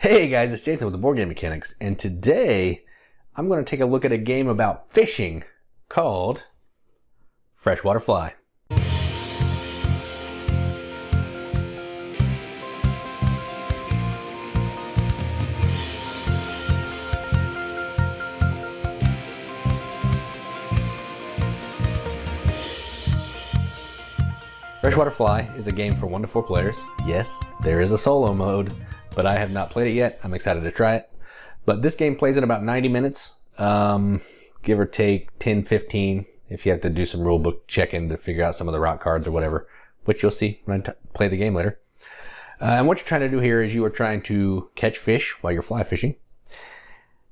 Hey guys, it's Jason with the Board Game Mechanics, and today I'm going to take a look at a game about fishing called Freshwater Fly. Freshwater Fly is a game for 1 to 4 players. Yes, there is a solo mode, but I have not played it yet. I'm excited to try it. But this game plays in about 90 minutes, give or take 10, 15, if you have to do some rulebook checking to figure out some of the rock cards or whatever, which you'll see when I play the game later. And what you're trying to do here is you are trying to catch fish while you're fly fishing.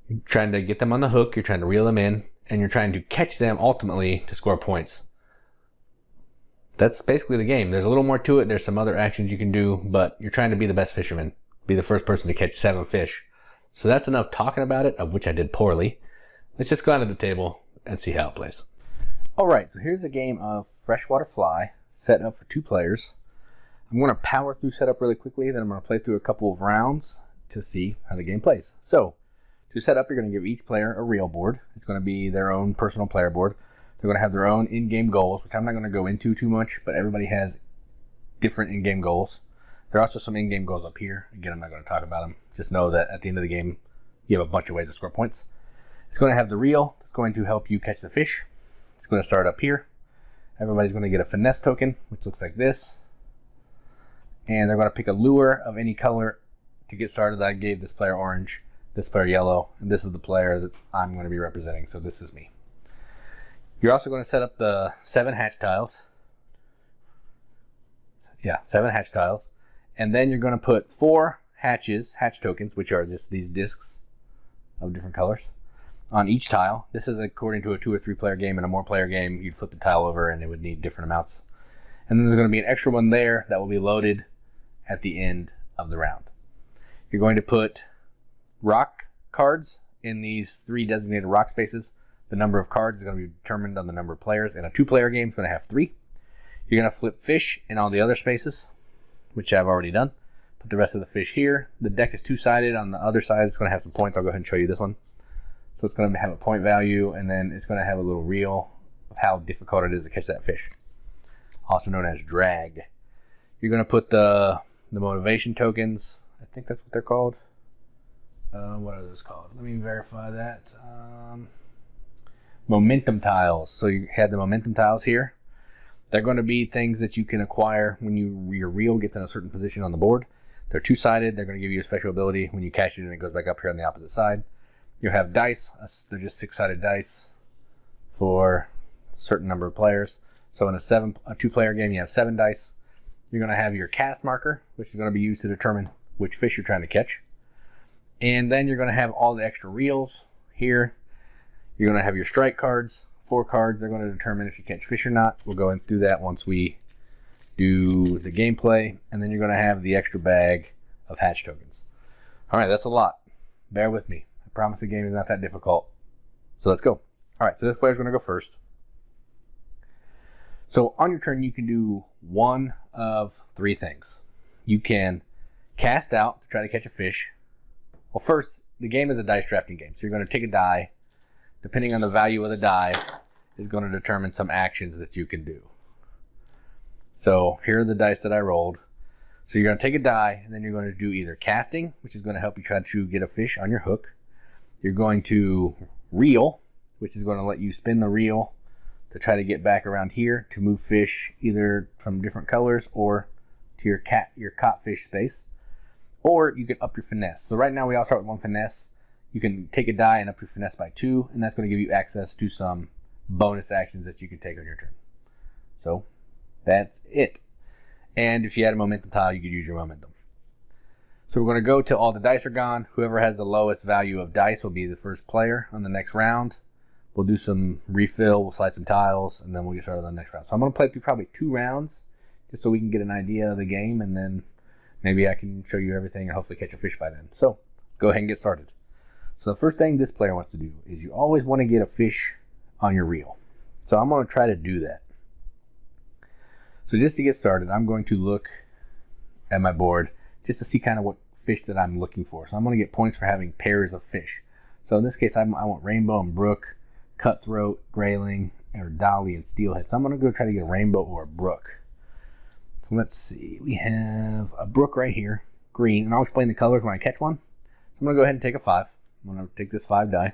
You're trying to get them on the hook, you're trying to reel them in, and you're trying to catch them ultimately to score points. That's basically the game. There's a little more to it. There's some other actions you can do, but you're trying to be the best fisherman. Be the first person to catch 7 fish. So that's enough talking about it, of which I did poorly. Let's just go out to the table and see how it plays. Alright, so here's a game of Freshwater Fly, set up for 2 players. I'm going to power through setup really quickly, then I'm going to play through a couple of rounds to see how the game plays. So, to set up, you're going to give each player a reel board. It's going to be their own personal player board. They're going to have their own in-game goals, which I'm not going to go into too much, but everybody has different in-game goals. There are also some in-game goals up here. Again, I'm not going to talk about them. Just know that at the end of the game, you have a bunch of ways to score points. It's going to have the reel. It's going to help you catch the fish. It's going to start up here. Everybody's going to get a finesse token, which looks like this. And they're going to pick a lure of any color to get started. I gave this player orange, this player yellow, and this is the player that I'm going to be representing, so this is me. You're also going to set up the 7 hatch tiles. Yeah, 7 hatch tiles. And then you're going to put 4 hatch tokens, which are just these discs of different colors, on each tile. This is according to a 2 or 3 player game. In a more player game, you'd flip the tile over and it would need different amounts. And then there's going to be an extra one there that will be loaded at the end of the round. You're going to put rock cards in these 3 designated rock spaces. The number of cards is going to be determined on the number of players. And a 2-player game is going to have 3. You're going to flip fish in all the other spaces, which I've already done. Put the rest of the fish here. The deck is 2-sided. On the other side, it's going to have some points. I'll go ahead and show you this one. So it's going to have a point value, and then it's going to have a little reel of how difficult it is to catch that fish, also known as drag. You're going to put the motivation tokens. I think that's what they're called. What are those called? Let me verify that. Momentum tiles. So you have the momentum tiles here. They're going to be things that you can acquire when your reel gets in a certain position on the board. They're 2-sided. They're going to give you a special ability. When you catch it and it goes back up here on the opposite side. You'll have dice. They're just 6-sided dice for a certain number of players. So in a 2-player game, you have 7 dice. You're going to have your cast marker, which is going to be used to determine which fish you're trying to catch. And then you're going to have all the extra reels here. You're going to have your strike cards, 4 cards. They're going to determine if you catch fish or not. We'll go through that once we do the gameplay. And then you're going to have the extra bag of hatch tokens. All right, that's a lot. Bear with me. I promise the game is not that difficult. So let's go. All right, so this player's going to go first. So on your turn, you can do one of 3 things. You can cast out to try to catch a fish. Well, first, the game is a dice drafting game. So you're going to take a die. Depending on the value of the die, is going to determine some actions that you can do. So here are the dice that I rolled. So you're going to take a die, and then you're going to do either casting, which is going to help you try to get a fish on your hook. You're going to reel, which is going to let you spin the reel to try to get back around here to move fish either from different colors or to your caught fish space. Or you can up your finesse. So right now we all start with 1 finesse. You can take a die and up your finesse by 2, and that's going to give you access to some bonus actions that you can take on your turn. So that's it. And if you had a momentum tile, you could use your momentum. So we're going to go till all the dice are gone. Whoever has the lowest value of dice will be the first player on the next round. We'll do some refill, we'll slide some tiles, and then we'll get started on the next round. So I'm going to play through probably 2 rounds just so we can get an idea of the game, and then maybe I can show you everything and hopefully catch a fish by then. So let's go ahead and get started. So the first thing this player wants to do is you always want to get a fish on your reel. So I'm going to try to do that. So just to get started, I'm going to look at my board just to see kind of what fish that I'm looking for. So I'm going to get points for having pairs of fish. So in this case, I want rainbow and brook, cutthroat, grayling, or dolly and steelhead. So I'm going to go try to get a rainbow or a brook. So let's see. We have a brook right here, green, and I'll explain the colors when I catch one. So I'm going to go ahead and take a 5. I'm going to take this 5 die.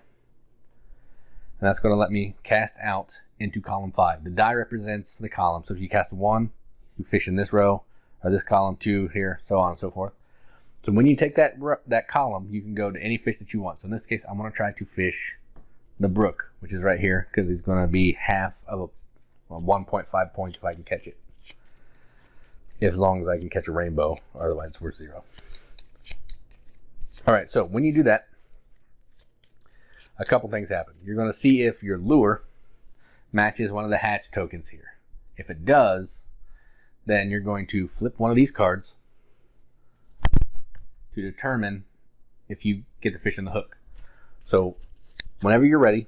And that's going to let me cast out into column 5. The die represents the column. So if you cast 1, you fish in this row, or this column, 2 here, so on and so forth. So when you take that column, you can go to any fish that you want. So in this case, I'm going to try to fish the brook, which is right here, because he's going to be half of 1.5 points if I can catch it. As long as I can catch a rainbow, otherwise it's worth 0. All right, so when you do that, a couple things happen. You're going to see if your lure matches one of the hatch tokens here. If it does, then you're going to flip one of these cards to determine if you get the fish in the hook. So whenever you're ready,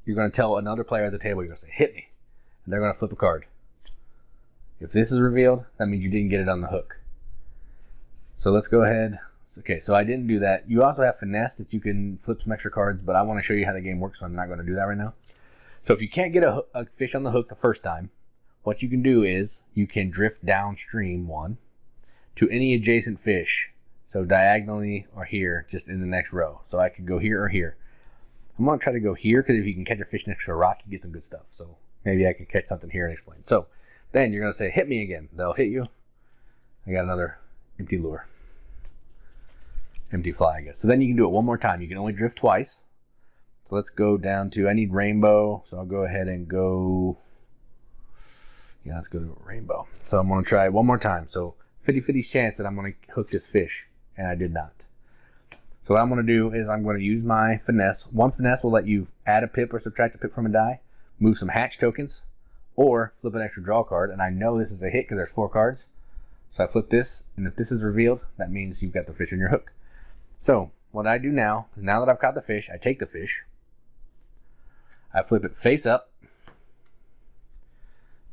you're going to tell another player at the table, you're going to say, hit me. And they're going to flip a card. If this is revealed, that means you didn't get it on the hook. So let's go ahead. Okay, so I didn't do that. You also have finesse that you can flip some extra cards, but I want to show you how the game works, so I'm not going to do that right now. So if you can't get a fish on the hook the first time, what you can do is you can drift downstream 1 to any adjacent fish. So diagonally or here, just in the next row. So I could go here or here. I'm going to try to go here because if you can catch a fish next to a rock, you get some good stuff. So maybe I can catch something here and explain. So then you're going to say, hit me again. They'll hit you. I got another empty lure. Empty fly, I guess. So then you can do it one more time. You can only drift twice. So let's go down to, I need rainbow. So I'll go ahead and go, yeah, let's go to rainbow. So I'm going to try one more time. So 50-50 chance that I'm going to hook this fish. And I did not. So what I'm going to do is I'm going to use my finesse. One finesse will let you add a pip or subtract a pip from a die, move some hatch tokens, or flip an extra draw card. And I know this is a hit because there's 4 cards. So I flip this, and if this is revealed, that means you've got the fish in your hook. So what I do now that I've caught the fish, I take the fish, I flip it face up,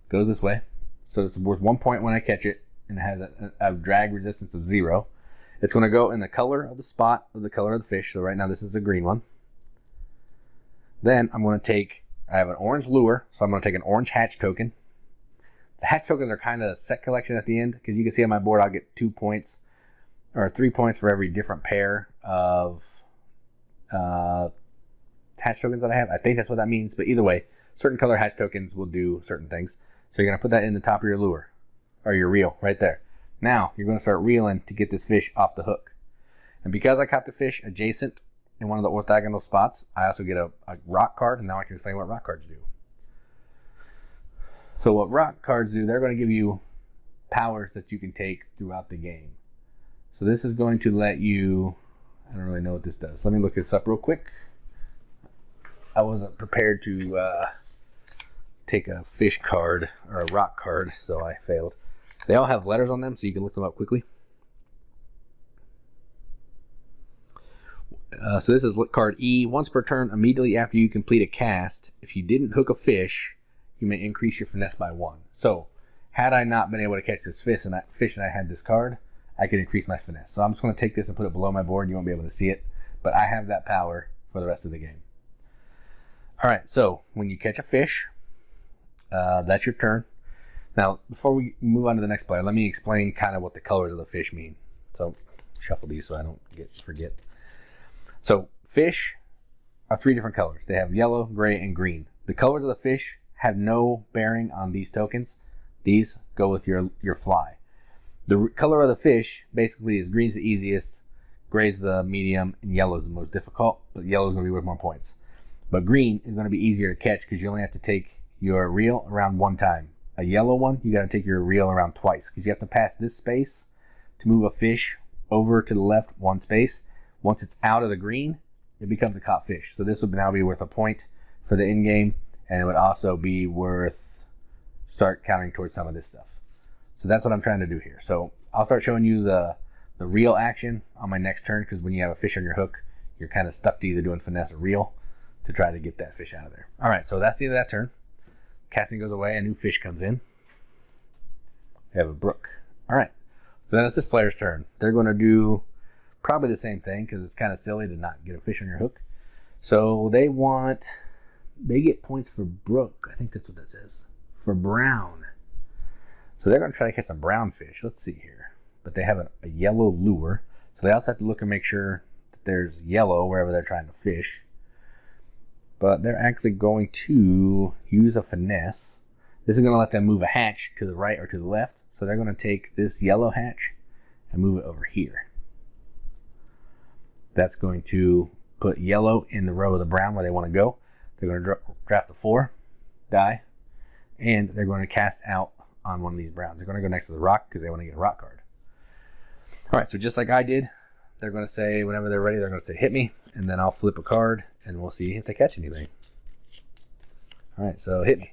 goes this way. So it's worth 1 point when I catch it, and it has a drag resistance of 0. It's going to go in the color of the spot of the color of the fish. So right now this is a green one. Then I'm going to take, I have an orange lure, so I'm going to take an orange hatch token. The hatch tokens are kind of a set collection at the end, because you can see on my board I'll get 2 points or 3 points for every different pair of hatch tokens that I have. I think that's what that means, but either way, certain color hatch tokens will do certain things. So you're going to put that in the top of your lure, or your reel right there. Now you're going to start reeling to get this fish off the hook. And because I caught the fish adjacent in one of the orthogonal spots, I also get a rock card, and now I can explain what rock cards do. So what rock cards do, they're going to give you powers that you can take throughout the game. So this is going to let you, I don't really know what this does. Let me look this up real quick. I wasn't prepared to take a fish card or a rock card, so I failed. They all have letters on them, so you can look them up quickly. So this is card E. Once per turn, immediately after you complete a cast, if you didn't hook a fish, you may increase your finesse by 1. So had I not been able to catch this fish and I had this card, I could increase my finesse. So I'm just going to take this and put it below my board. You won't be able to see it, but I have that power for the rest of the game. All right, so when you catch a fish, that's your turn. Now, before we move on to the next player, let me explain kind of what the colors of the fish mean. So shuffle these so I don't forget. So fish are 3 different colors. They have yellow, gray, and green. The colors of the fish have no bearing on these tokens. These go with your fly. The color of the fish basically is green's the easiest, gray's the medium, and yellow is the most difficult, but yellow is going to be worth more points. But green is going to be easier to catch because you only have to take your reel around 1 time. A yellow one, you got to take your reel around twice because you have to pass this space to move a fish over to the left 1 space. Once it's out of the green, it becomes a caught fish. So this would now be worth a point for the end game, and it would also be worth start counting towards some of this stuff. So that's what I'm trying to do here. So I'll start showing you the reel action on my next turn, because when you have a fish on your hook, you're kind of stuck to either doing finesse or reel to try to get that fish out of there. All right, so that's the end of that turn. Casting goes away, a new fish comes in. We have a brook. All right, so then it's this player's turn. They're going to do Probably the same thing because it's kind of silly to not get a fish on your hook. So they get points for brook. I think that's what that says. For brown. So they're going to try to catch some brown fish. Let's see here. But they have a yellow lure. So they also have to look and make sure that there's yellow wherever they're trying to fish. But they're actually going to use a finesse. This is going to let them move a hatch to the right or to the left. So they're going to take this yellow hatch and move it over here. That's going to put yellow in the row of the brown where they want to go. They're going to draft a 4 die, and they're going to cast out on one of these browns. They're going to go next to the rock because they want to get a rock card. All right, so just like I did, they're going to say, whenever they're ready, they're going to say, hit me, and then I'll flip a card, and we'll see if they catch anything. All right, so hit me.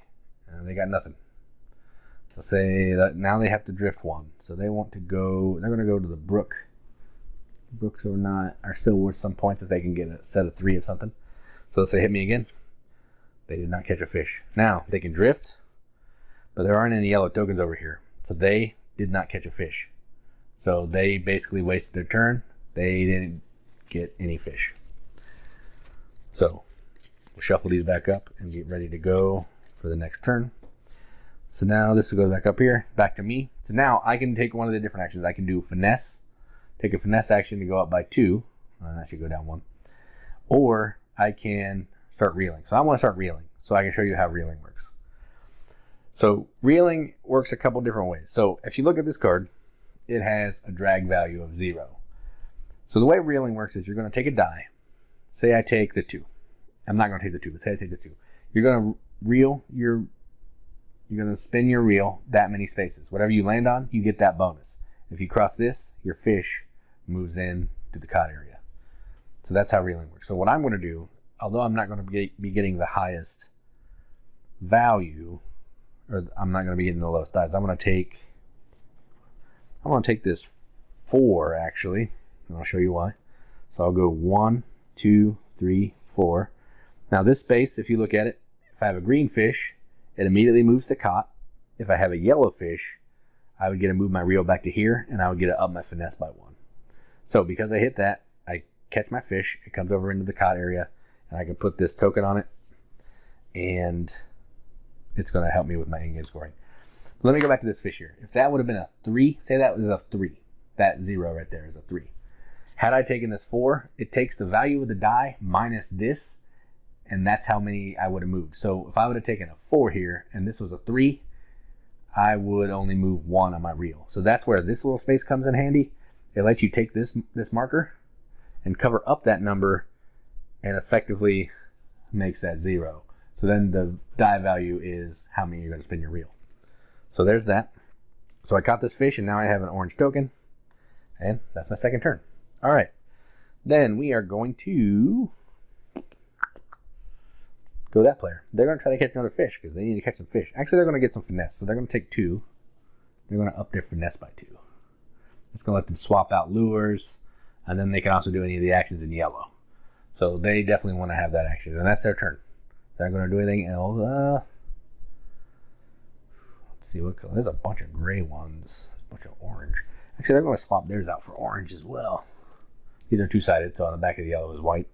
They got nothing. They'll say that now they have to drift 1. So they want to go, they're going to go to the brook. Brooks are still worth some points if they can get a set of 3 of something. So they'll say, hit me again. They did not catch a fish. Now, they can drift, but there aren't any yellow tokens over here. So they did not catch a fish. So they basically wasted their turn. They didn't get any fish. So we'll shuffle these back up and get ready to go for the next turn. So now this goes back up here, back to me. So now I can take one of the different actions. I can do finesse. Take a finesse action to go up by 2. That should go down 1. Or I can start reeling. So I want to start reeling so I can show you how reeling works. So reeling works a couple different ways. So if you look at this card, it has a drag value of 0. So the way reeling works is you're going to take a die. Say I take the 2. I'm not going to take the 2, but say I take the 2. You're going to reel you're going to spin your reel that many spaces. Whatever you land on, you get that bonus. If you cross this, your fish moves in to the caught area. So that's how reeling works. So what I'm going to do, although I'm not going to be getting the highest value, or I'm not going to be getting the lowest dice, I'm going to take this 4 actually, and I'll show you why. So I'll go 1, 2, 3, 4. Now this space, if you look at it, if I have a green fish, it immediately moves to caught. If I have a yellow fish, I would get to move my reel back to here, and I would get to up my finesse by 1. So because I hit that, I catch my fish, it comes over into the caught area, and I can put this token on it, and it's going to help me with my in-game scoring. Let me go back to this fish here. If that would have been a 3, say that was a 3. That 0 right there is a 3. Had I taken this 4, it takes the value of the die minus this, and that's how many I would have moved. So if I would have taken a 4 here, and this was a 3, I would only move 1 on my reel. So that's where this little space comes in handy. It lets you take this marker and cover up that number and effectively makes that 0. So then the die value is how many you're going to spin your reel. So there's that. So I caught this fish and now I have an orange token. And that's my second turn. All right. Then we are going to go that player. They're going to try to catch another fish because they need to catch some fish. Actually, they're going to get some finesse. So they're going to take 2. They're going to up their finesse by 2. It's going to let them swap out lures. And then they can also do any of the actions in yellow. So they definitely want to have that action. And that's their turn. They're going to do anything else. Let's see what color. There's a bunch of gray ones. A bunch of orange. Actually, they're going to swap theirs out for orange as well. These are 2-sided, so on the back of the yellow is white.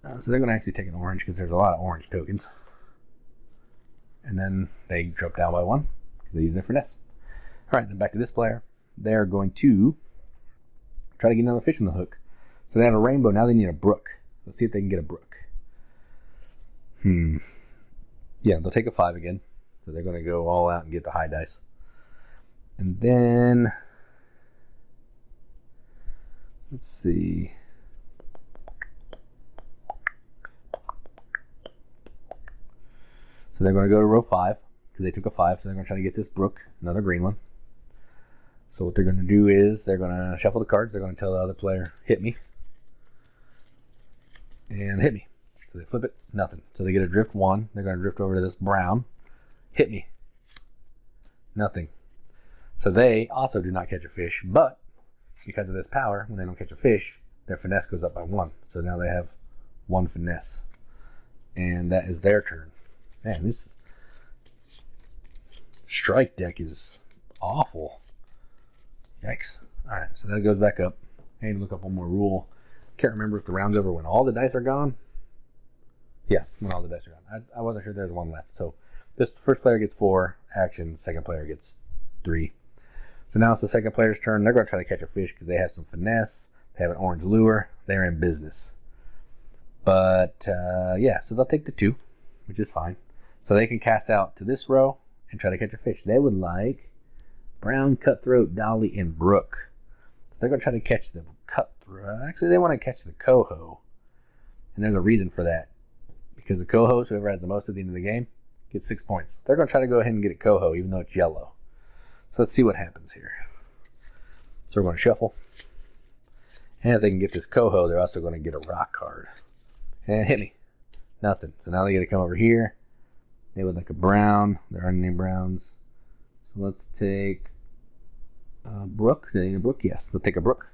So they're going to actually take an orange because there's a lot of orange tokens. And then they drop down by 1 because they use their finesse. All right, then back to this player. They're going to try to get another fish on the hook. So they have a rainbow. Now they need a brook. Let's see if they can get a brook. Yeah, they'll take a 5 again. So they're going to go all out and get the high dice. And then, let's see. So they're going to go to row 5 because they took a 5. So they're going to try to get this brook, another green one. So what they're going to do is they're going to shuffle the cards. They're going to tell the other player, hit me. And hit me. So they flip it, nothing. So they get a drift 1. They're going to drift over to this brown. Hit me. Nothing. So they also do not catch a fish, but because of this power, when they don't catch a fish, their finesse goes up by 1. So now they have 1 finesse. And that is their turn. Man, this strike deck is awful. Yikes. Alright, so that goes back up. I need to look up one more rule. Can't remember if the round's over when all the dice are gone. Yeah, when all the dice are gone. I wasn't sure there's one left. So this first player gets 4 actions, second player gets 3. So now it's the second player's turn. They're going to try to catch a fish because they have some finesse. They have an orange lure. They're in business. But yeah, so they'll take the 2, which is fine. So they can cast out to this row and try to catch a fish. They would like brown, cutthroat, dolly, and brook. They're going to try to catch the cutthroat. Actually, they want to catch the coho. And there's a reason for that. Because the coho, whoever has the most at the end of the game, gets 6 points. They're going to try to go ahead and get a coho, even though it's yellow. So let's see what happens here. So we're going to shuffle. And if they can get this coho, they're also going to get a rock card. And hit me. Nothing. So now they get to come over here. They would like a brown. There aren't any browns. So let's take a brook. Do they need a brook? Yes. They'll take a brook.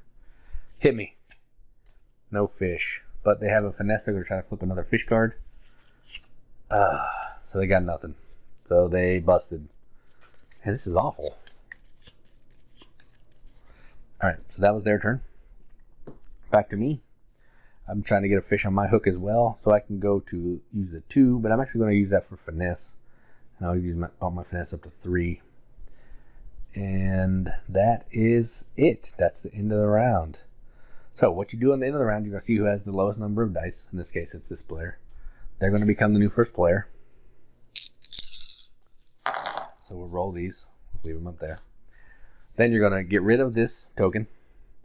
Hit me. No fish. But they have a finesse. They're going to try to flip another fish card. So they got nothing. So they busted. And this is awful. Alright, so that was their turn. Back to me. I'm trying to get a fish on my hook as well, so I can go to use the 2, but I'm actually going to use that for finesse. And I'll use bump my finesse up to 3. And that is it. That's the end of the round. So what you do on the end of the round, you're going to see who has the lowest number of dice. In this case, it's this player. They're going to become the new first player. So we'll roll these. We'll leave them up there. Then you're going to get rid of this token.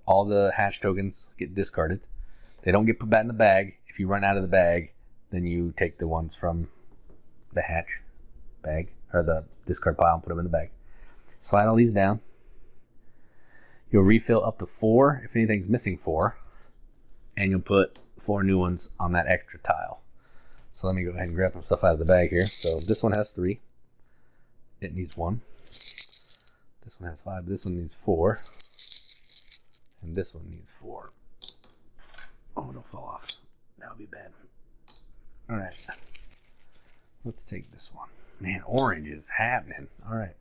All the hatch tokens get discarded. They don't get put back in the bag. If you run out of the bag, then you take the ones from the hatch bag, or the discard pile, and put them in the bag. Slide all these down. You'll refill up to 4 if anything's missing 4. And you'll put 4 new ones on that extra tile. So let me go ahead and grab some stuff out of the bag here. So this one has 3. It needs 1. This one has 5, but this one needs 4. And this one needs 4. Oh, it'll fall off. That would be bad. Alright. Let's take this one. Man, orange is happening. Alright.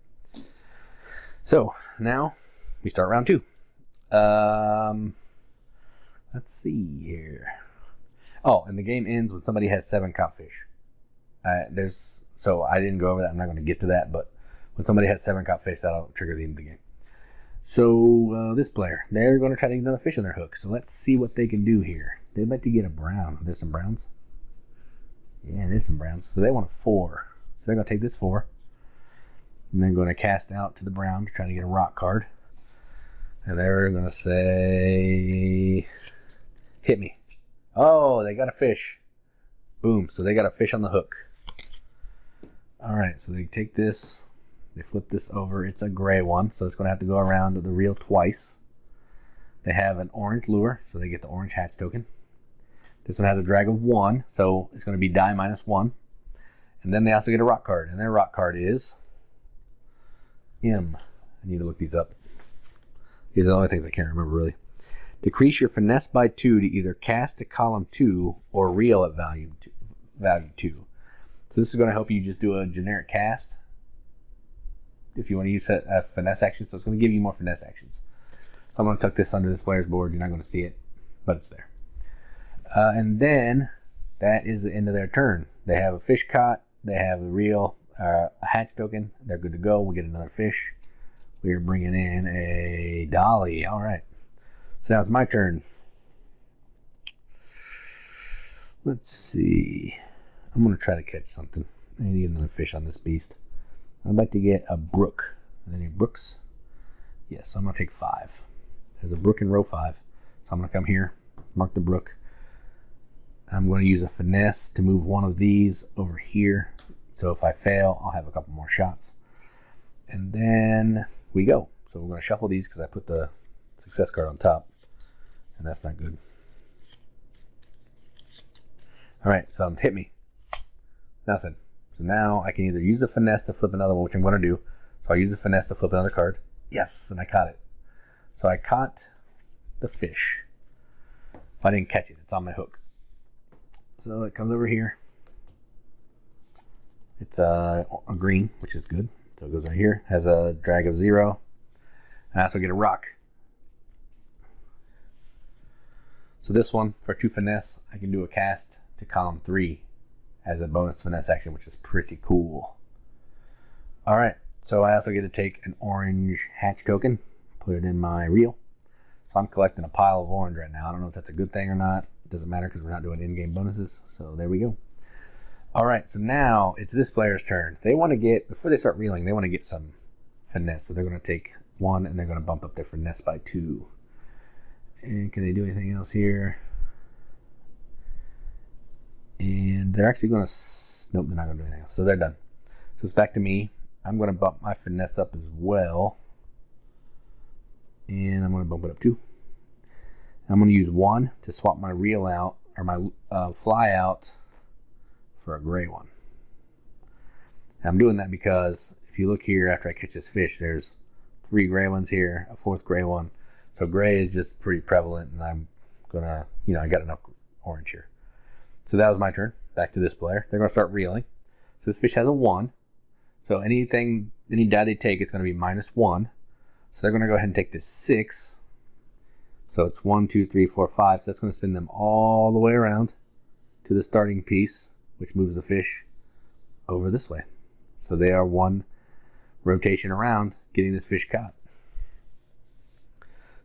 So, now we start round 2. Let's see here. Oh, and the game ends when somebody has 7 caught fish. So I didn't go over that. I'm not going to get to that, but when somebody has 7 caught fish, that'll trigger the end of the game. So this player, they're going to try to get another fish on their hook. So let's see what they can do here. They'd like to get a brown. There's some browns. Yeah, there's some browns. So they want a 4. So they're going to take this 4. And they're going to cast out to the brown to try to get a rock card. And they're going to say, hit me. Oh, they got a fish. Boom. So they got a fish on the hook. All right. So they take this. They flip this over. It's a gray one. So it's going to have to go around the reel twice. They have an orange lure. So they get the orange hatch token. This one has a drag of 1. So it's going to be die -1. And then they also get a rock card. And their rock card is M. I need to look these up. These are the only things I can't remember really. Decrease your finesse by 2 to either cast to column 2 or reel at value 2. So this is going to help you just do a generic cast if you want to use a finesse action. So it's going to give you more finesse actions. So I'm going to tuck this under this player's board. You're not going to see it, but it's there. And then that is the end of their turn. They have a fish caught. They have a reel, a hatch token. They're good to go. We'll get another fish. We're bringing in a dolly. All right. So now it's my turn. Let's see. I'm going to try to catch something. I need another fish on this beast. I'd like to get a brook. Are there any brooks? Yes, so I'm going to take 5. There's a brook in row 5. So I'm going to come here, mark the brook. I'm going to use a finesse to move one of these over here. So if I fail, I'll have a couple more shots. And then we go. So we're going to shuffle these because I put the success card on top. And that's not good. All right, so hit me. Nothing. So now I can either use the finesse to flip another one, which I'm going to do. So I'll use the finesse to flip another card. Yes, and I caught it. So I caught the fish. I didn't catch it. It's on my hook. So it comes over here. It's a green, which is good. So it goes right here. Has a drag of 0. And I also get a rock. So this one, for 2 finesse, I can do a cast to column 3 as a bonus finesse action, which is pretty cool. All right, so I also get to take an orange hatch token, put it in my reel. So I'm collecting a pile of orange right now. I don't know if that's a good thing or not. It doesn't matter because we're not doing in-game bonuses. So there we go. All right, so now it's this player's turn. They want to get, before they start reeling, they want to get some finesse. So they're going to take 1 and they're going to bump up their finesse by 2. And can they do anything else here? And they're actually going to, nope, they're not going to do anything else. So they're done. So it's back to me. I'm going to bump my finesse up as well. And I'm going to bump it up 2. I'm going to use 1 to swap my reel out, or my fly out, for a gray one. And I'm doing that because if you look here after I catch this fish, there's 3 gray ones here, a 4th gray one. So gray is just pretty prevalent, and I'm going to, I got enough orange here. So that was my turn. Back to this player. They're going to start reeling. So this fish has a 1. So any die they take is going to be -1. So they're going to go ahead and take this 6. So it's 1, 2, 3, 4, 5. So that's going to spin them all the way around to the starting piece, which moves the fish over this way. So they are 1 rotation around getting this fish caught.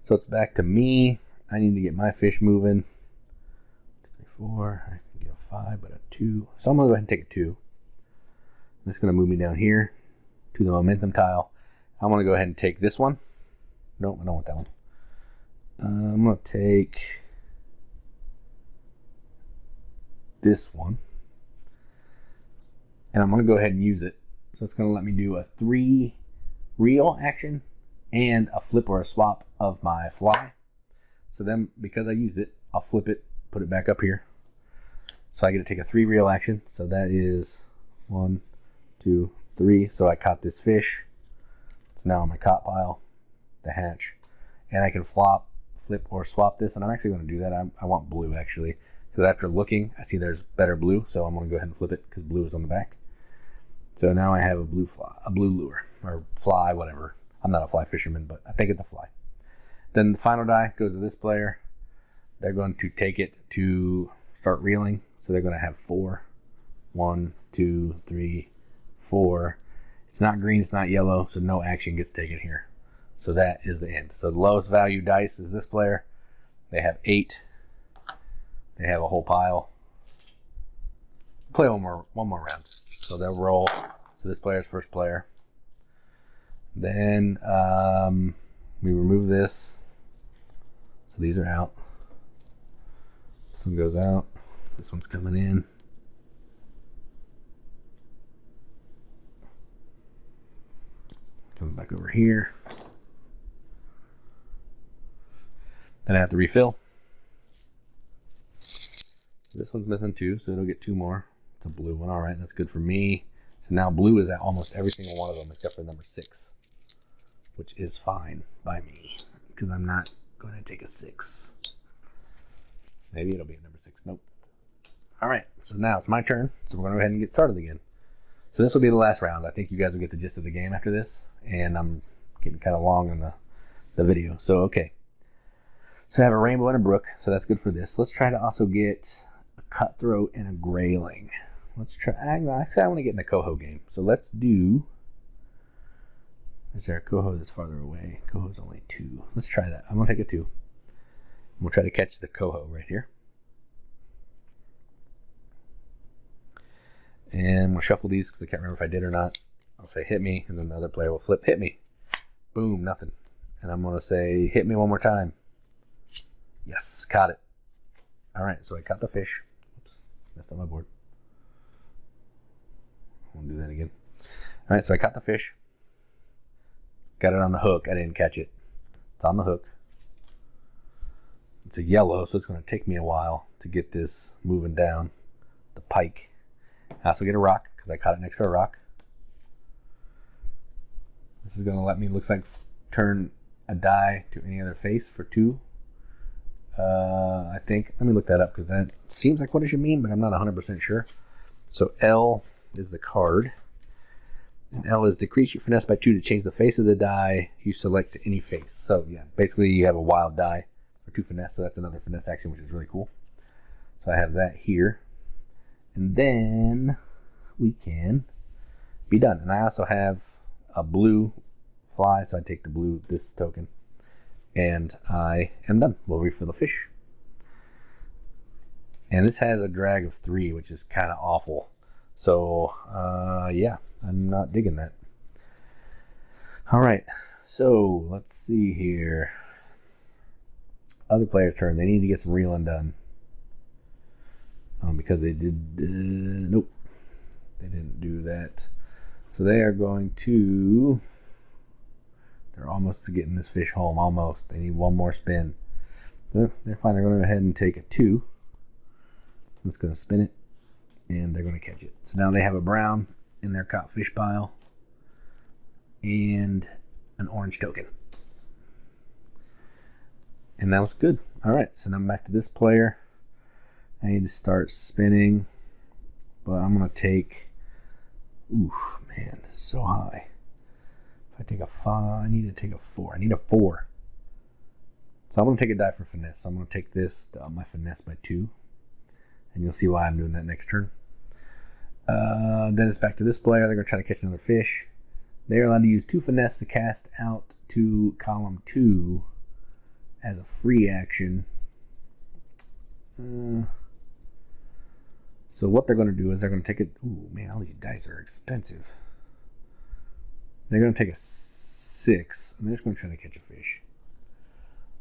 So it's back to me. I need to get my fish moving. 2, 3, 4. I can get a 5, but a 2. So I'm going to go ahead and take a 2. That's going to move me down here to the momentum tile. I'm going to go ahead and take this one. Nope, I don't want that one. I'm going to take this one. And I'm going to go ahead and use it. So it's going to let me do a 3 reel action and a flip or a swap of my fly. So then, because I used it, I'll flip it, put it back up here. So I get to take a 3 reel action. So that is 1, 2, 3. So I caught this fish. It's now on my caught pile, the hatch. And I can flip or swap this. And I'm actually going to do that. I want blue, actually. Because after looking, I see there's better blue. So I'm going to go ahead and flip it because blue is on the back. So now I have a blue lure, or fly, whatever. I'm not a fly fisherman, but I think it's a fly. Then the final die goes to this player. They're going to take it to start reeling. So they're going to have 4. 1, 2, 3, 4. It's not green, it's not yellow, so no action gets taken here. So that is the end. So the lowest value dice is this player. They have 8. They have a whole pile. Play one more round. So they'll roll. So this player is first player. Then we remove this. So these are out. This one goes out. This one's coming in. Coming back over here. Then I have to refill. This one's missing 2, so it'll get 2 more. It's a blue one. All right, that's good for me. So now blue is at almost every single one of them except for number 6, which is fine by me because I'm not going to take a 6. Maybe it'll be a number 6. Nope. All right, so now it's my turn. So we're going to go ahead and get started again. So this will be the last round. I think you guys will get the gist of the game after this, and I'm getting kind of long on the video. So, okay. So I have a rainbow and a brook, so that's good for this. Let's try to also get a cutthroat and a grayling. Let's try, actually I want to get in the coho game. So let's do, is there a coho that's farther away? Coho's only 2. Let's try that. I'm going to take a 2. We'll try to catch the coho right here. And we'll shuffle these because I can't remember if I did or not. I'll say hit me, and then the other player will flip, hit me. Boom, nothing. And I'm going to say hit me one more time. Yes, caught it. All right, so I caught the fish. Oops, messed up my board. I won't do that again. All right, so I caught the fish. Got it on the hook. I didn't catch it. It's on the hook. It's a yellow, so it's going to take me a while to get this moving down the pike. I also get a rock because I caught it next to a rock. This is going to let me, looks like, turn a die to any other face for 2. I think, let me look that up because that seems like what it should mean, but I'm not 100% sure. So L is the card. And L is decrease your finesse by 2 to change the face of the die you select to any face. So yeah, basically you have a wild die for 2 finesse, so that's another finesse action, which is really cool. So I have that here. And then we can be done. And I also have a blue fly, so I take the blue, this token, and I am done. We'll refill the fish. And this has a drag of 3, which is kind of awful. So, yeah, I'm not digging that. All right, so let's see here. Other player's turn. They need to get some reeling done. Because they did, nope, they didn't do that. So they are going to, they're almost getting this fish home, almost. They need one more spin. They're fine, they're going to go ahead and take a 2. It's going to spin it, and they're going to catch it. So now they have a brown in their caught fish pile and an orange token. And that was good. All right, so now I'm back to this player. I need to start spinning, but I'm going to take, ooh, man, so high. If I take a 5, I need to take a 4. I need a 4. So I'm going to take a die for finesse. So I'm going to take this, my finesse by 2. And you'll see why I'm doing that next turn. Then it's back to this player. They're going to try to catch another fish. They're allowed to use 2 finesse to cast out to column 2 as a free action. So what they're going to do is they're going to take it. Ooh, man, all these dice are expensive. They're going to take a 6, and they're just going to try to catch a fish.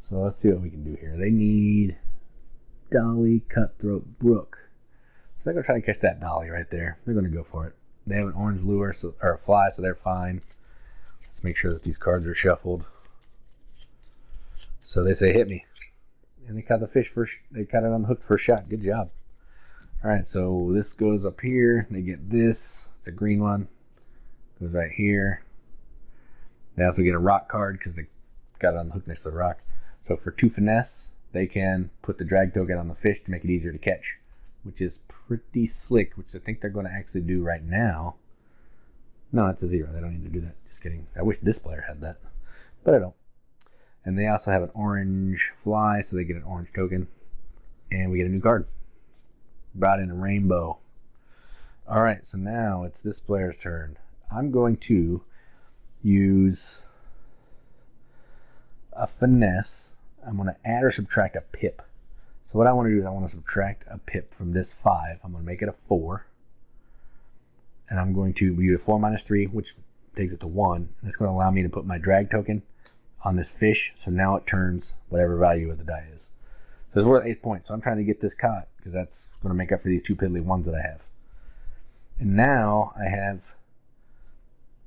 So let's see what we can do here. They need Dolly, Cutthroat, Brook. So they're going to try to catch that Dolly right there. They're going to go for it. They have an orange lure, or a fly, so they're fine. Let's make sure that these cards are shuffled. So they say, hit me. And they caught the fish first. They caught it on the hook first shot. Good job. All right, so this goes up here. They get this. It's a green one. Goes right here. They also get a rock card because they got it on the hook next to the rock. So for 2 finesse, they can put the drag token on the fish to make it easier to catch, which is pretty slick, which I think they're going to actually do right now. No, it's a 0. They don't need to do that. Just kidding. I wish this player had that, but I don't. And they also have an orange fly, so they get an orange token. And we get a new card. Brought in a rainbow. All right, so now it's this player's turn. I'm going to use a finesse. I'm going to add or subtract a pip. So what I want to do is I want to subtract a pip from this 5. I'm going to make it a 4. And I'm going to use a 4 minus 3, which takes it to 1. And it's going to allow me to put my drag token on this fish. So now it turns whatever value of the die is. So it's worth 8 points. So I'm trying to get this caught because that's going to make up for these 2 piddly ones that I have. And now I have,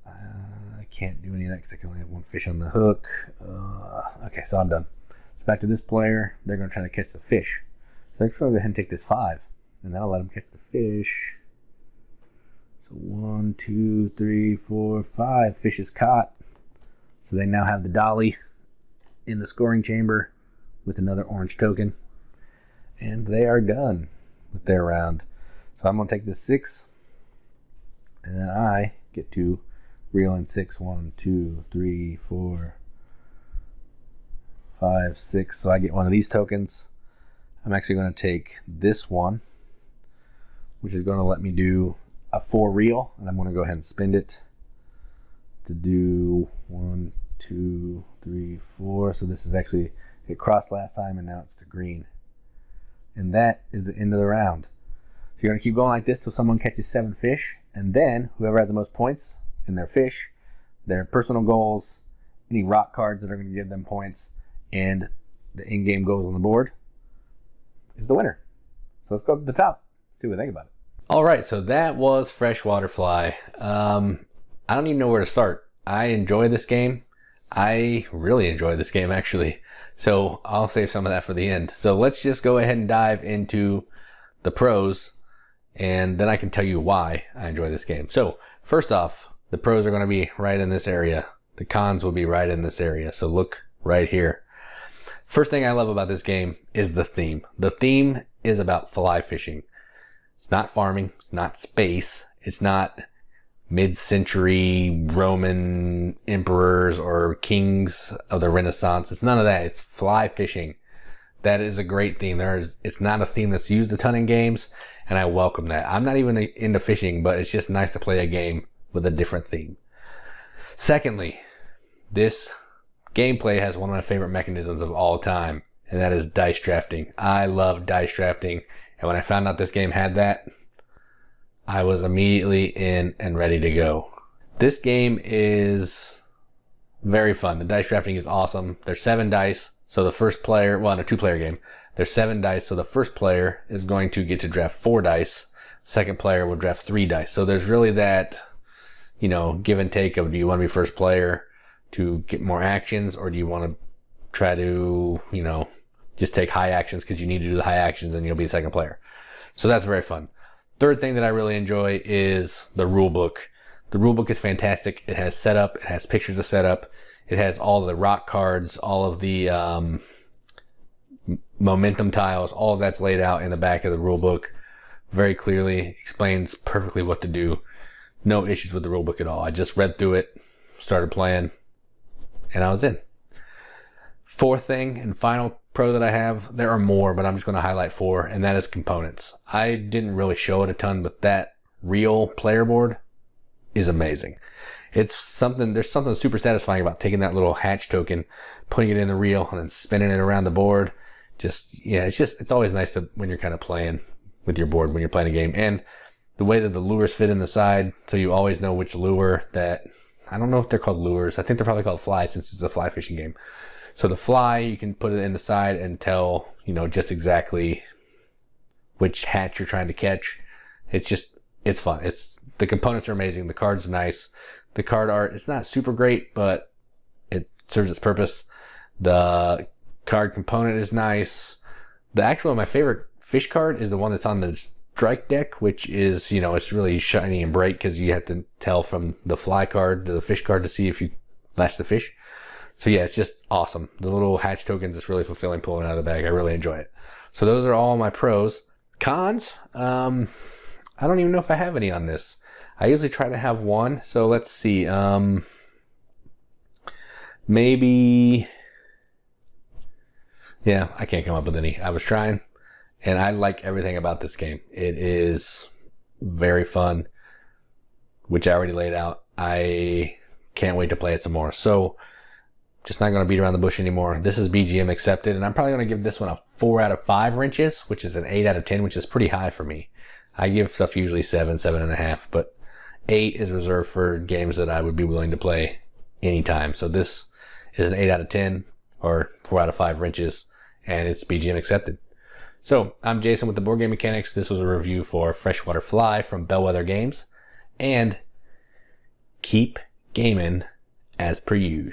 I can't do any of that because I can only have 1 fish on the hook. Okay, so I'm done. So back to this player. They're going to try to catch the fish. So I'm just going to go ahead and take this 5. And then I'll let them catch the fish. So 1, 2, 3, 4, 5 fish is caught. So they now have the dolly in the scoring chamber with another orange token. And they are done with their round. So I'm going to take this 6. And then I get to reel in 6. 1, 2, 3, 4, 5, 6. So I get one of these tokens. I'm actually going to take this one, which is going to let me do a 4 reel. And I'm going to go ahead and spend it to do 1, 2, 3, 4. So this is actually, it crossed last time and now it's the green. And that is the end of the round. So you're going to keep going like this till someone catches 7 fish. And then whoever has the most points in their fish, their personal goals, any rock cards that are going to give them points, and the in-game goals on the board is the winner. So let's go to the top, see what we think about it. All right, so that was Freshwater Fly. I don't even know where to start. I enjoy this game. I really enjoy this game, actually. So I'll save some of that for the end. So let's just go ahead and dive into the pros, and then I can tell you why I enjoy this game. So first off, the pros are going to be right in this area. The cons will be right in this area. So look right here. First thing I love about this game is the theme. The theme is about fly fishing. It's not farming. It's not space. It's not mid-century Roman emperors or kings of the Renaissance. It's none of that. It's fly fishing. That is a great theme. It's not a theme that's used a ton in games, and I welcome that. I'm not even into fishing, but it's just nice to play a game with a different theme. Secondly, this gameplay has one of my favorite mechanisms of all time, and that is dice drafting. I love dice drafting, and when I found out this game had that, I was immediately in and ready to go. This game is very fun. The dice drafting is awesome. There's 7 dice, so the first player, well, in a 2-player game, there's 7 dice, so the first player is going to get to draft 4 dice. Second player will draft 3 dice. So there's really that, give and take of, do you want to be first player to get more actions, or do you want to try to, just take high actions because you need to do the high actions and you'll be the second player. So that's very fun. Third thing that I really enjoy is the rule book. The rule book is fantastic. It has setup. It has pictures of setup. It has all of the rock cards, all of the momentum tiles. All of that's laid out in the back of the rule book very clearly. Explains perfectly what to do. No issues with the rule book at all. I just read through it, started playing, and I was in. Fourth thing and final pro that I have, there are more, but I'm just going to highlight 4, and that is components. I didn't really show it a ton, but that real player board is amazing. There's something super satisfying about taking that little hatch token, putting it in the reel, and then spinning it around the board. It's always nice when you're kind of playing with your board when you're playing a game. And the way that the lures fit in the side, so you always know which lure that, I don't know if they're called lures. I think they're probably called flies since it's a fly fishing game. So the fly, you can put it in the side and tell, just exactly which hatch you're trying to catch. It's fun. The components are amazing. The cards are nice. The card art, it's not super great, but it serves its purpose. The card component is nice. My favorite fish card is the one that's on the strike deck, which is, it's really shiny and bright because you have to tell from the fly card to the fish card to see if you latch the fish. So yeah, it's just awesome. The little hatch tokens, it's really fulfilling pulling out of the bag. I really enjoy it. So those are all my pros. Cons, I don't even know if I have any on this. I usually try to have one. So let's see. Maybe, yeah, I can't come up with any. I was trying, and I like everything about this game. It is very fun, which I already laid out. I can't wait to play it some more. So just not going to beat around the bush anymore. This is BGM accepted, and I'm probably going to give this one a 4 out of 5 wrenches, which is an 8 out of 10, which is pretty high for me. I give stuff usually 7, 7.5, but 8 is reserved for games that I would be willing to play anytime. So this is an 8 out of 10 or 4 out of 5 wrenches, and it's BGM accepted. So I'm Jason with the Board Game Mechanics. This was a review for Freshwater Fly from Bellwether Games, and keep gaming as per usual.